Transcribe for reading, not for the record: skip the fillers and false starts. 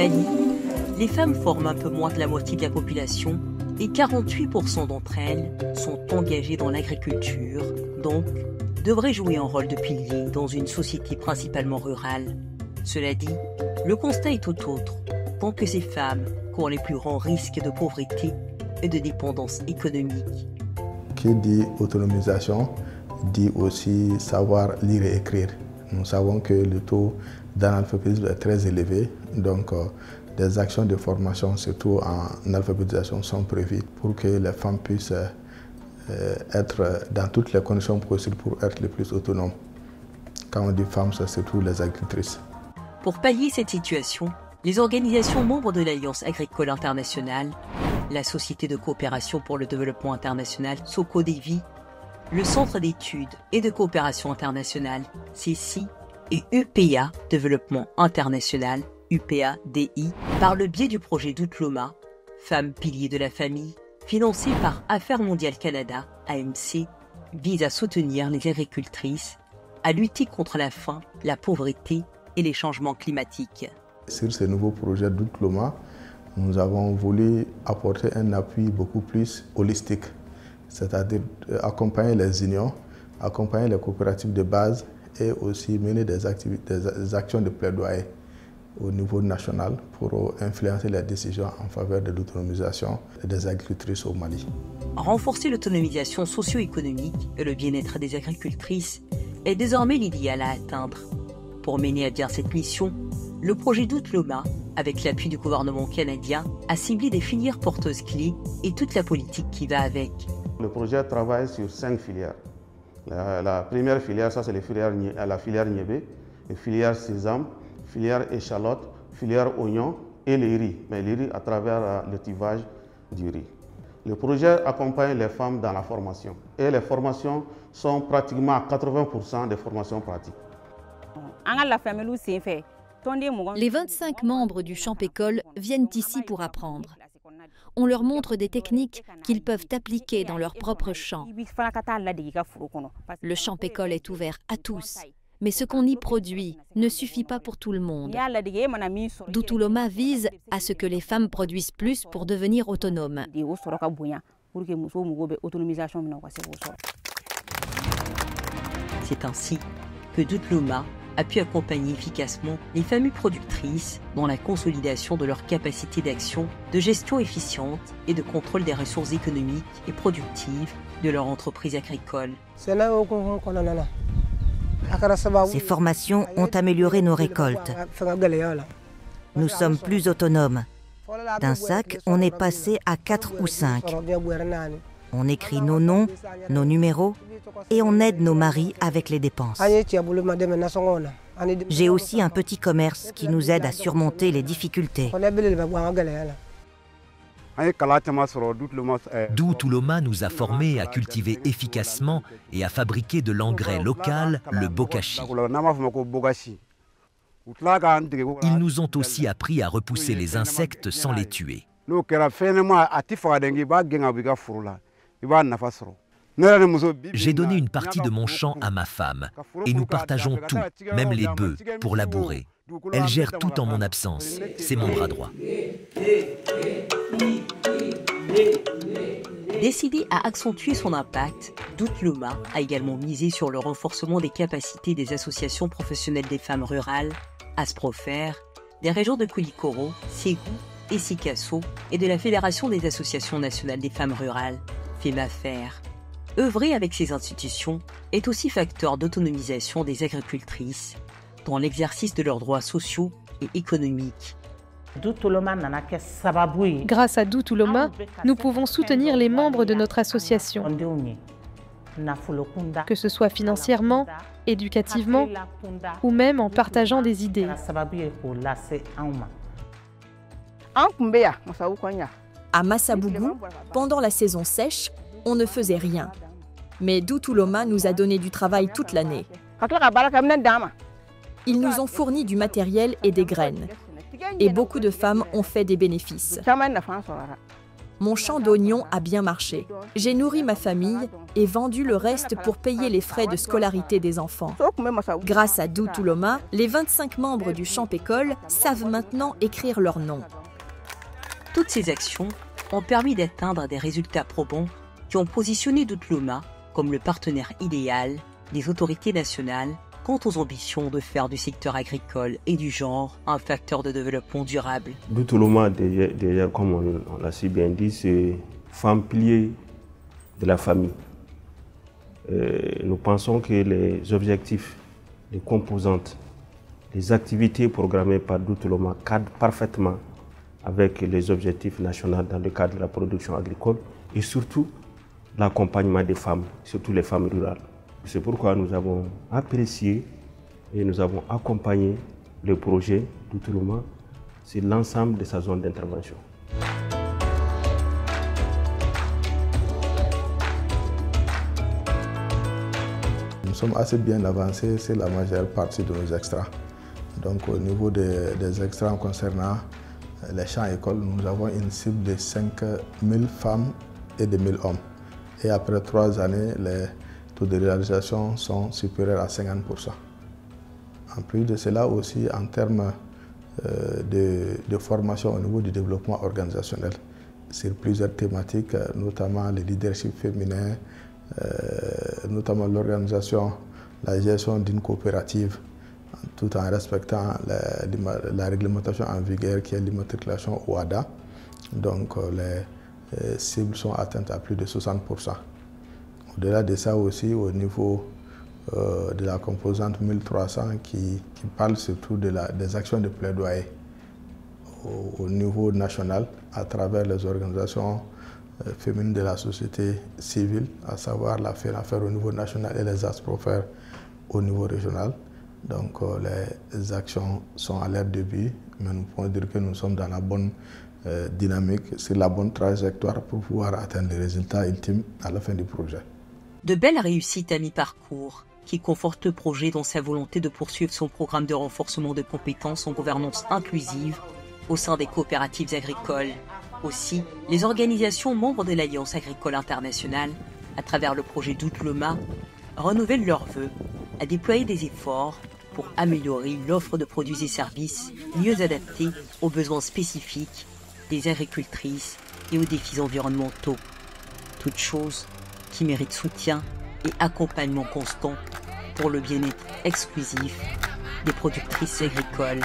Mali, les femmes forment un peu moins de la moitié de la population et 48% d'entre elles sont engagées dans l'agriculture, donc devraient jouer un rôle de pilier dans une société principalement rurale. Cela dit, le constat est tout autre, tant que ces femmes courent les plus grands risques de pauvreté et de dépendance économique. Qui dit autonomisation dit aussi savoir lire et écrire. Nous savons que le taux d'analphabétisme est très élevé, donc des actions de formation, surtout en alphabétisation, sont prévues pour que les femmes puissent être dans toutes les conditions possibles pour être les plus autonomes. Quand on dit femmes, c'est surtout les agricultrices. Pour pallier cette situation, les organisations membres de l'Alliance agricole internationale, la Société de coopération pour le développement international, SOCODEVI, le Centre d'études et de coopération internationale, CECI, et UPA, Développement international, UPA-DI, par le biais du projet d'Outloma, Femmes piliers de la famille, financé par Affaires mondiales Canada, AMC, vise à soutenir les agricultrices, à lutter contre la faim, la pauvreté et les changements climatiques. Sur ce nouveau projet d'Outloma, nous avons voulu apporter un appui beaucoup plus holistique, c'est-à-dire accompagner les unions, accompagner les coopératives de base et aussi mener des actions de plaidoyer au niveau national pour influencer les décisions en faveur de l'autonomisation des agricultrices au Mali. Renforcer l'autonomisation socio-économique et le bien-être des agricultrices est désormais l'idéal à atteindre. Pour mener à bien cette mission, le projet d'Outloma, avec l'appui du gouvernement canadien, a ciblé des filières porteuses clés et toute la politique qui va avec. Le projet travaille sur 5 filières. La première filière, ça c'est la filière Niébé, la filière sésame, filière échalote, filière oignon et les riz, mais les riz à travers le tivage du riz. Le projet accompagne les femmes dans la formation et les formations sont pratiquement à 80% des formations pratiques. Les 25 membres du Champ-École viennent ici pour apprendre. On leur montre des techniques qu'ils peuvent appliquer dans leur propre champ. Le Champ-École est ouvert à tous, mais ce qu'on y produit ne suffit pas pour tout le monde. D'Outloma vise à ce que les femmes produisent plus pour devenir autonomes. C'est ainsi que d'Outloma a pu accompagner efficacement les familles productrices dans la consolidation de leurs capacités d'action, de gestion efficiente et de contrôle des ressources économiques et productives de leur entreprise agricole. Ces formations ont amélioré nos récoltes. Nous sommes plus autonomes. D'un sac, on est passé à 4 ou 5. On écrit nos noms, nos numéros et on aide nos maris avec les dépenses. J'ai aussi un petit commerce qui nous aide à surmonter les difficultés. D'Outloma nous a formés à cultiver efficacement et à fabriquer de l'engrais local, le bokashi. Ils nous ont aussi appris à repousser les insectes sans les tuer. J'ai donné une partie de mon champ à ma femme et nous partageons tout, même les bœufs, pour labourer. Elle gère tout en mon absence. C'est mon bras droit. Décidé à accentuer son impact, d'Outloma a également misé sur le renforcement des capacités des associations professionnelles des femmes rurales, Asprofer, des régions de Koulikoro, Ségou et Sikasso et de la Fédération des associations nationales des femmes rurales, FEMAFER. Œuvrer avec ces institutions est aussi facteur d'autonomisation des agricultrices dans l'exercice de leurs droits sociaux et économiques. Grâce à d'Outloma, nous pouvons soutenir les membres de notre association, que ce soit financièrement, éducativement ou même en partageant des idées. À Massabougou, pendant la saison sèche, on ne faisait rien. Mais d'Outloma nous a donné du travail toute l'année. Ils nous ont fourni du matériel et des graines. Et beaucoup de femmes ont fait des bénéfices. Mon champ d'oignons a bien marché. J'ai nourri ma famille et vendu le reste pour payer les frais de scolarité des enfants. Grâce à Doutuloma, les 25 membres du Champ École savent maintenant écrire leur nom. Toutes ces actions ont permis d'atteindre des résultats probants qui ont positionné Doutuloma comme le partenaire idéal des autorités nationales quant aux ambitions de faire du secteur agricole et du genre un facteur de développement durable. Doutuloma, déjà, comme on l'a si bien dit, c'est femme pilier de la famille. Nous pensons que les objectifs, les composantes, les activités programmées par Doutuloma cadrent parfaitement avec les objectifs nationaux dans le cadre de la production agricole et surtout l'accompagnement des femmes, surtout les femmes rurales. C'est pourquoi nous avons apprécié et nous avons accompagné le projet Doutuloma sur l'ensemble de sa zone d'intervention. Nous sommes assez bien avancés sur la majeure partie de nos extras. Donc au niveau des extras concernant les champs écoles, nous avons une cible de 5000 femmes et de 1000 hommes. Et après 3 années, les taux de réalisation sont supérieurs à 50%. En plus de cela aussi, en termes de formation au niveau du développement organisationnel, sur plusieurs thématiques, notamment le leadership féminin, notamment l'organisation, la gestion d'une coopérative, tout en respectant la réglementation en vigueur qui est l'immatriculation OADA. Donc les cibles sont atteintes à plus de 60%. Au-delà de ça aussi, au niveau de la composante 1300 qui parle surtout des actions de plaidoyer au niveau national à travers les organisations féminines de la société civile, à savoir la FENAFER au niveau national et les ASPROFER au niveau régional. Donc les actions sont à leur début, mais nous pouvons dire que nous sommes dans la bonne dynamique, sur la bonne trajectoire pour pouvoir atteindre les résultats ultimes à la fin du projet. De belles réussites à mi-parcours qui confortent le projet dans sa volonté de poursuivre son programme de renforcement de compétences en gouvernance inclusive au sein des coopératives agricoles. Aussi, les organisations membres de l'Alliance agricole internationale, à travers le projet Doutuloma, renouvellent leurs vœux à déployer des efforts pour améliorer l'offre de produits et services mieux adaptés aux besoins spécifiques des agricultrices et aux défis environnementaux. Toutes choses qui méritent soutien et accompagnement constant pour le bien-être exclusif des productrices agricoles.